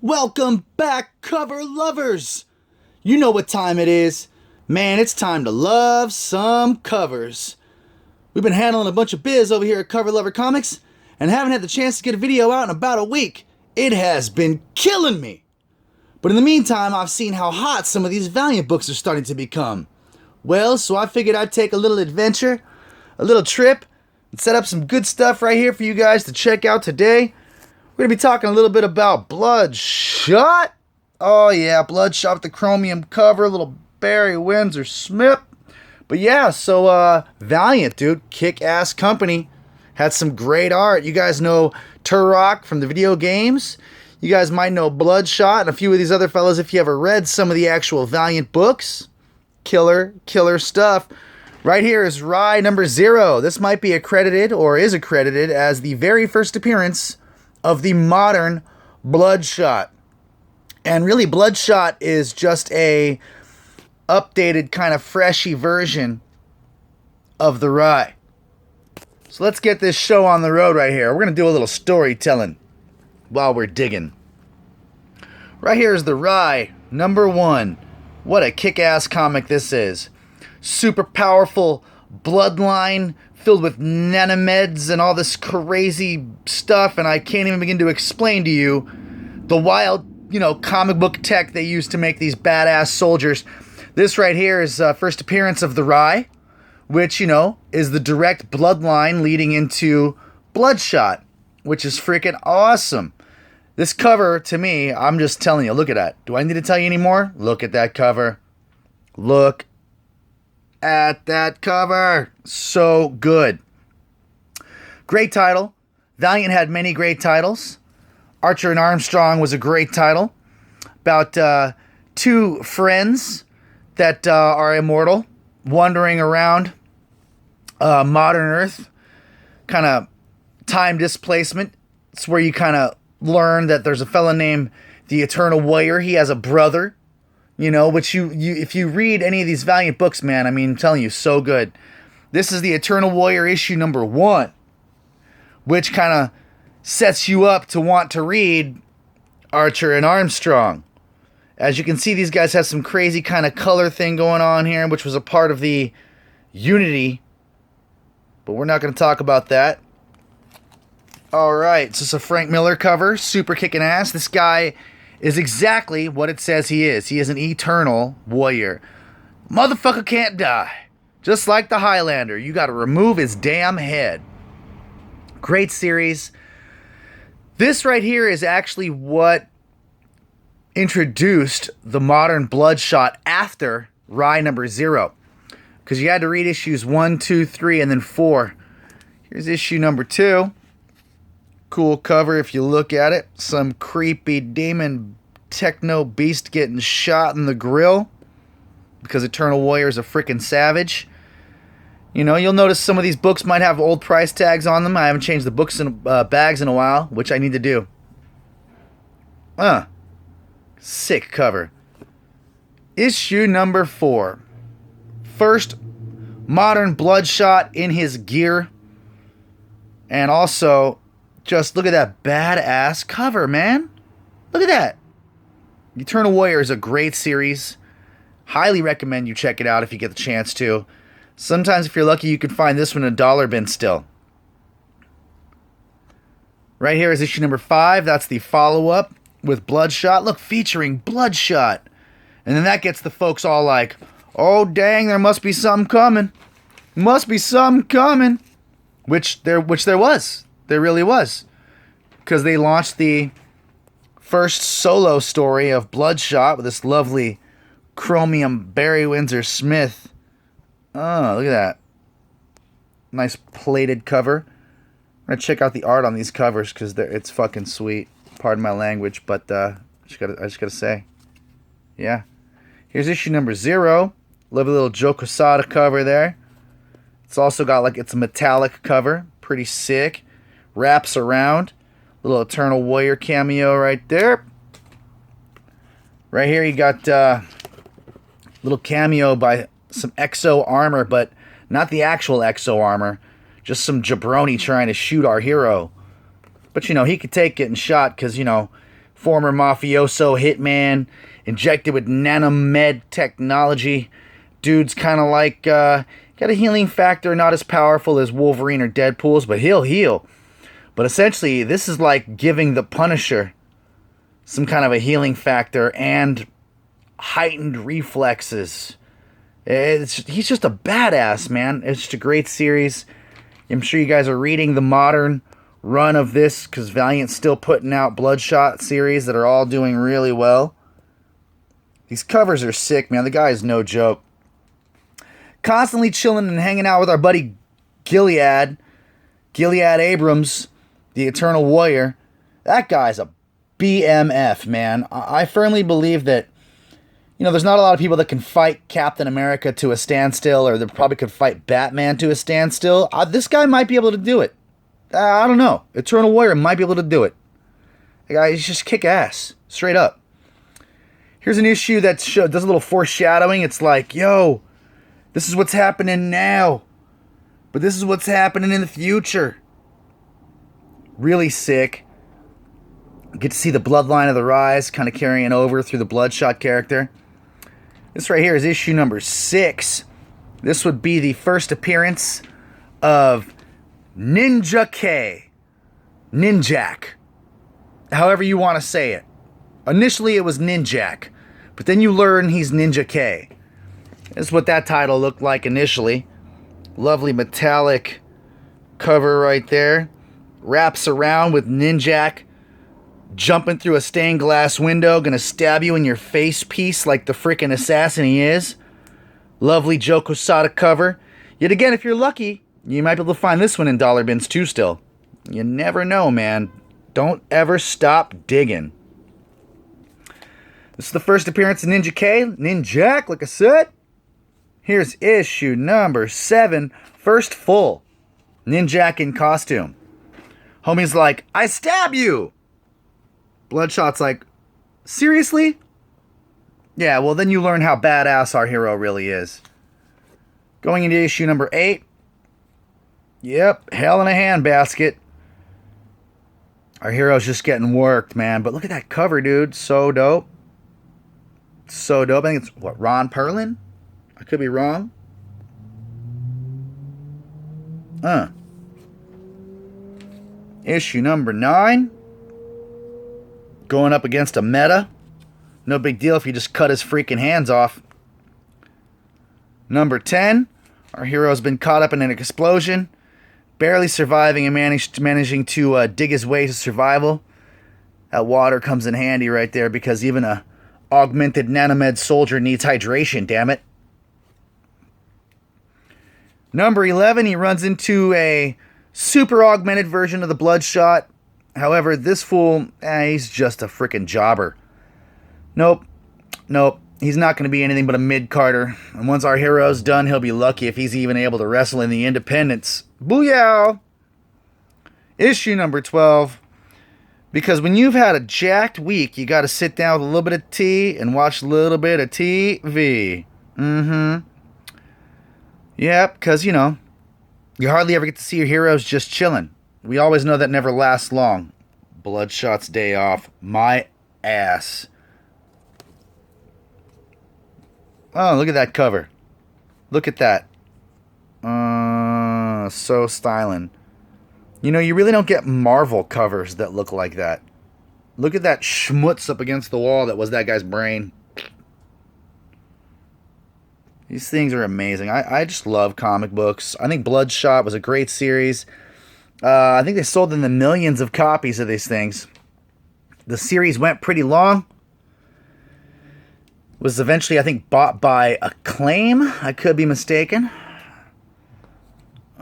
Welcome back, cover lovers! You know what time it is. Man, it's time to love some covers. We've been handling a bunch of biz over here at Cover Lover Comics and haven't had the chance to get a video out in about a week. It has been killing me. But in the meantime, I've seen how hot some of these Valiant books are starting to become. Well, so I figured I'd take a little adventure, a little trip, and set up some good stuff right here for you guys to check out today. We're going to be talking a little bit about Bloodshot. Oh yeah, Bloodshot with the chromium cover, little Barry Windsor Smith. But yeah, so Valiant, dude, kick-ass company. Had some great art. You guys know Turok from the video games. You guys might know Bloodshot and a few of these other fellas if you ever read some of the actual Valiant books. Killer stuff. Right here is Rye number 0. This might be accredited or is accredited as the very first appearance of the modern Bloodshot. And really, Bloodshot is just a updated, kind of freshy version of the Rye. So let's get this show on the road right here. We're going to do a little storytelling while we're digging. Right here is the Rye number 1. What a kick-ass comic this is. Super powerful bloodline filled with nanomeds and all this crazy stuff, and I can't even begin to explain to you the wild, comic book tech they use to make these badass soldiers. This right here is first appearance of the Rye, which, is the direct bloodline leading into Bloodshot, which is freaking awesome. This cover, to me, I'm just telling you, look at that. Do I need to tell you any more? Look at that cover. Look at that cover. So good. Great title. Valiant had many great titles. Archer and Armstrong was a great title. About two friends that are immortal, wandering around modern Earth. Kind of time displacement. It's where you kind of learn that there's a fella named the Eternal Warrior. He has a brother. Which you if you read any of these Valiant books, man, I'm telling you, so good. This is the Eternal Warrior issue number 1, which kind of sets you up to want to read Archer and Armstrong. As you can see, these guys have some crazy kind of color thing going on here, which was a part of the Unity, but we're not going to talk about that. Alright, so it's a Frank Miller cover, super kicking ass. This guy is exactly what it says he is. He is an eternal warrior. Motherfucker can't die. Just like the Highlander, you gotta remove his damn head. Great series. This right here is actually what introduced the modern Bloodshot after Rye number 0. Because you had to read issues 1, 2, 3, and then 4. Here's issue number 2. Cool cover if you look at it. Some creepy demon techno beast getting shot in the grill because Eternal Warrior is a freaking savage. You'll notice some of these books might have old price tags on them. I haven't changed the books in bags in a while, which I need to do. Sick cover. Issue number 4. First modern Bloodshot in his gear. And also, just look at that badass cover, man. Look at that. Eternal Warrior is a great series. Highly recommend you check it out if you get the chance to. Sometimes, if you're lucky, you can find this one in a dollar bin still. Right here is issue number 5. That's the follow-up with Bloodshot. Look, featuring Bloodshot. And then that gets the folks all like, oh, dang, there must be something coming. Must be something coming. Which there was. There really was. Because they launched the first solo story of Bloodshot with this lovely chromium Barry Windsor Smith. Oh, look at that. Nice plated cover. I'm going to check out the art on these covers because it's fucking sweet. Pardon my language, but I just gotta say. Yeah. Here's issue number 0. Lovely little Joe Quesada cover there. It's also got it's a metallic cover. Pretty sick. Wraps around. Little Eternal Warrior cameo right there. Right here you got little cameo by some exo armor, but not the actual exo armor. Just some jabroni trying to shoot our hero. But, he could take getting shot because, former mafioso hitman, injected with nanomed technology. Dude's kind of like, got a healing factor, not as powerful as Wolverine or Deadpool's, but he'll heal. But essentially, this is like giving the Punisher some kind of a healing factor and heightened reflexes. He's just a badass, man. It's just a great series. I'm sure you guys are reading the modern run of this because Valiant's still putting out Bloodshot series that are all doing really well. These covers are sick, man. The guy is no joke. Constantly chilling and hanging out with our buddy Gilead Abrams, the Eternal Warrior. That guy's a BMF, man. I firmly believe that, you know, there's not a lot of people that can fight Captain America to a standstill, or that probably could fight Batman to a standstill. This guy might be able to do it. I don't know. Eternal Warrior might be able to do it. The guy, he's just kick ass. Straight up. Here's an issue that does a little foreshadowing. It's like, yo, this is what's happening now, but this is what's happening in the future. Really sick. Get to see the bloodline of the Rise kind of carrying over through the Bloodshot character. This right here is issue number 6. This would be the first appearance of Ninja K. Ninjak. However you want to say it. Initially it was Ninjak, but then you learn he's Ninja K. This is what that title looked like initially. Lovely metallic cover right there. Wraps around with Ninjak jumping through a stained glass window, gonna stab you in your face piece like the freaking assassin he is. Lovely Joe Quesada cover. Yet again, if you're lucky, you might be able to find this one in dollar bins too still. You never know, man. Don't ever stop digging. This is the first appearance of Ninja K. Ninjak, like I said. Here's issue number 7. First full. Ninjak in costume. Homie's like, I stab you! Bloodshot's like, seriously? Yeah, well then you learn how badass our hero really is. Going into issue number 8. Yep, hell in a handbasket. Our hero's just getting worked, man. But look at that cover, dude. So dope. So dope. I think it's, what, Ron Perlin? I could be wrong. Issue number 9. Going up against a meta. No big deal if you just cut his freaking hands off. Number 10. Our hero's been caught up in an explosion. Barely surviving and managing to dig his way to survival. That water comes in handy right there because even a augmented nanomed soldier needs hydration, damn it. Number 11, he runs into a super augmented version of the Bloodshot. However, this fool, he's just a freaking jobber. Nope. He's not going to be anything but a mid-carder. And once our hero's done, he'll be lucky if he's even able to wrestle in the Independents. Booyah! Issue number 12. Because when you've had a jacked week, you got to sit down with a little bit of tea and watch a little bit of TV. Yep, because, you know, you hardly ever get to see your heroes just chilling. We always know that never lasts long. Bloodshot's day off. My ass. Oh, look at that cover. Look at that. So styling. You know, you really don't get Marvel covers that look like that. Look at that schmutz up against the wall that was that guy's brain. These things are amazing. I just love comic books. I think Bloodshot was a great series. I think they sold in the millions of copies of these things. The series went pretty long. Was eventually, I think, bought by Acclaim. I could be mistaken.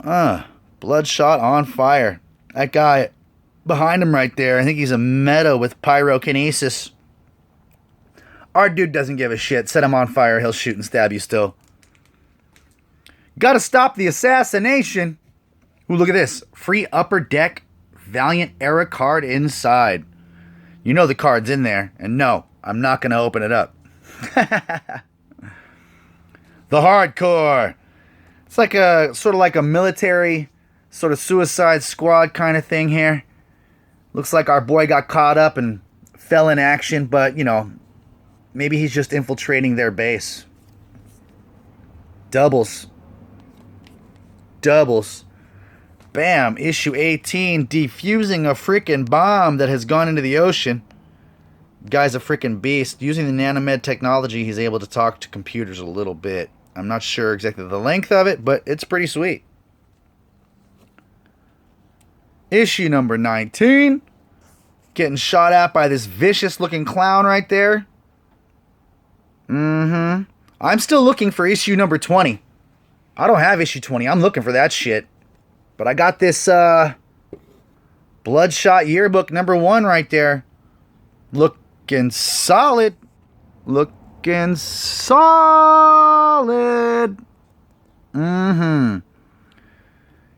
Bloodshot on fire. That guy behind him right there, I think he's a meta with pyrokinesis. Our dude doesn't give a shit. Set him on fire, he'll shoot and stab you still. Gotta stop the assassination. Ooh, look at this. Free Upper Deck Valiant era card inside. You know the card's in there. And no, I'm not going to open it up. The Hardcore. It's like a sort of like a military sort of Suicide Squad kind of thing here. Looks like our boy got caught up and fell in action, but, you know, maybe he's just infiltrating their base. Doubles. Doubles. Bam. Issue 18. Defusing a freaking bomb that has gone into the ocean. Guy's a freaking beast. Using the nanomed technology, he's able to talk to computers a little bit. I'm not sure exactly the length of it, but it's pretty sweet. Issue number 19. Getting shot at by this vicious-looking clown right there. I'm still looking for issue number 20. I don't have issue 20. I'm looking for that shit. But I got this Bloodshot yearbook number 1 right there. Looking solid. Looking solid.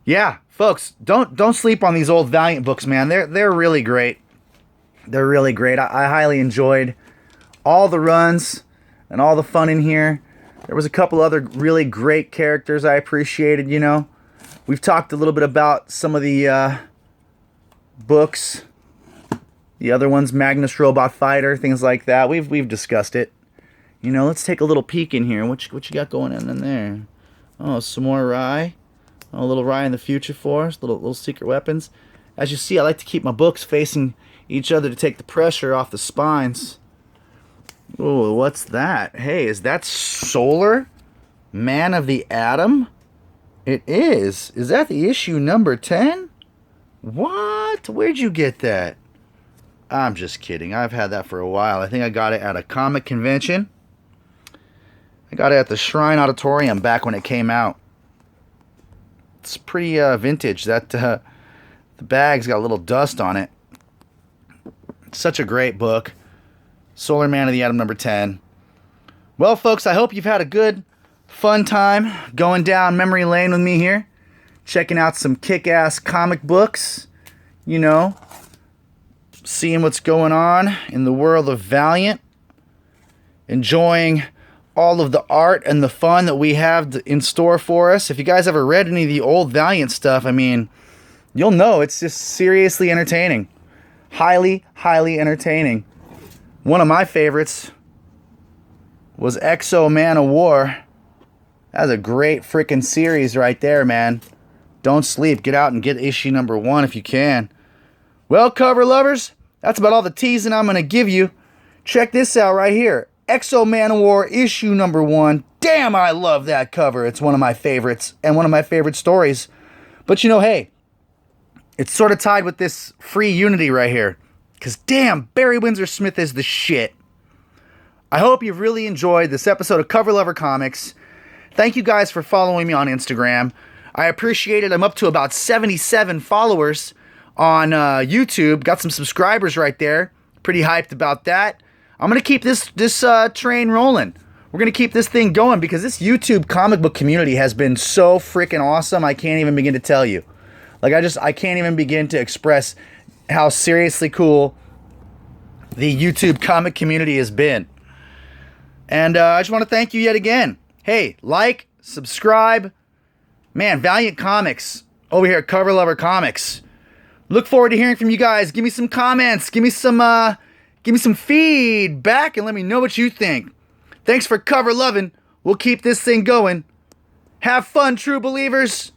Yeah, folks, don't sleep on these old Valiant books, man. They're really great. They're really great. I highly enjoyed all the runs and all the fun in here. There was a couple other really great characters I appreciated, you know. We've talked a little bit about some of the books. The other ones, Magnus Robot Fighter, things like that. We've discussed it. You know, let's take a little peek in here. What you got going on in there? Oh, some more rye. Oh, a little rye in the future for us. Little secret weapons. As you see, I like to keep my books facing each other to take the pressure off the spines. Oh, what's that? Hey, is that Solar Man of the Atom? It is. Is that the issue number 10? What? Where'd you get that? I'm just kidding. I've had that for a while. I think I got it at a comic convention. I got it at the Shrine Auditorium back when it came out. It's pretty vintage. That the bag's got a little dust on it. Such a great book. Solar Man of the Atom number 10. Well, folks, I hope you've had a good, fun time going down memory lane with me here. Checking out some kick-ass comic books. You know, seeing what's going on in the world of Valiant. Enjoying all of the art and the fun that we have in store for us. If you guys ever read any of the old Valiant stuff, I mean, you'll know it's just seriously entertaining. Highly, highly entertaining. One of my favorites was Exo Man of War. That's a great freaking series right there, man. Don't sleep. Get out and get issue number 1 if you can. Well, cover lovers, that's about all the teasing I'm going to give you. Check this out right here. Exo Man of War issue number 1. Damn, I love that cover. It's one of my favorites and one of my favorite stories. But you know, hey, it's sort of tied with this free Unity right here. Because damn, Barry Windsor Smith is the shit. I hope you've really enjoyed this episode of Cover Lover Comics. Thank you guys for following me on Instagram. I appreciate it. I'm up to about 77 followers on YouTube. Got some subscribers right there. Pretty hyped about that. I'm going to keep this train rolling. We're going to keep this thing going because this YouTube comic book community has been so freaking awesome. I can't even begin to tell you. Like, I can't even begin to express how seriously cool the YouTube comic community has been. And I just want to thank you yet again. Hey, like, subscribe. Man, Valiant Comics over here at Cover Lover Comics. Look forward to hearing from you guys. Give me some comments. Give me some feedback and let me know what you think. Thanks for cover loving. We'll keep this thing going. Have fun, true believers.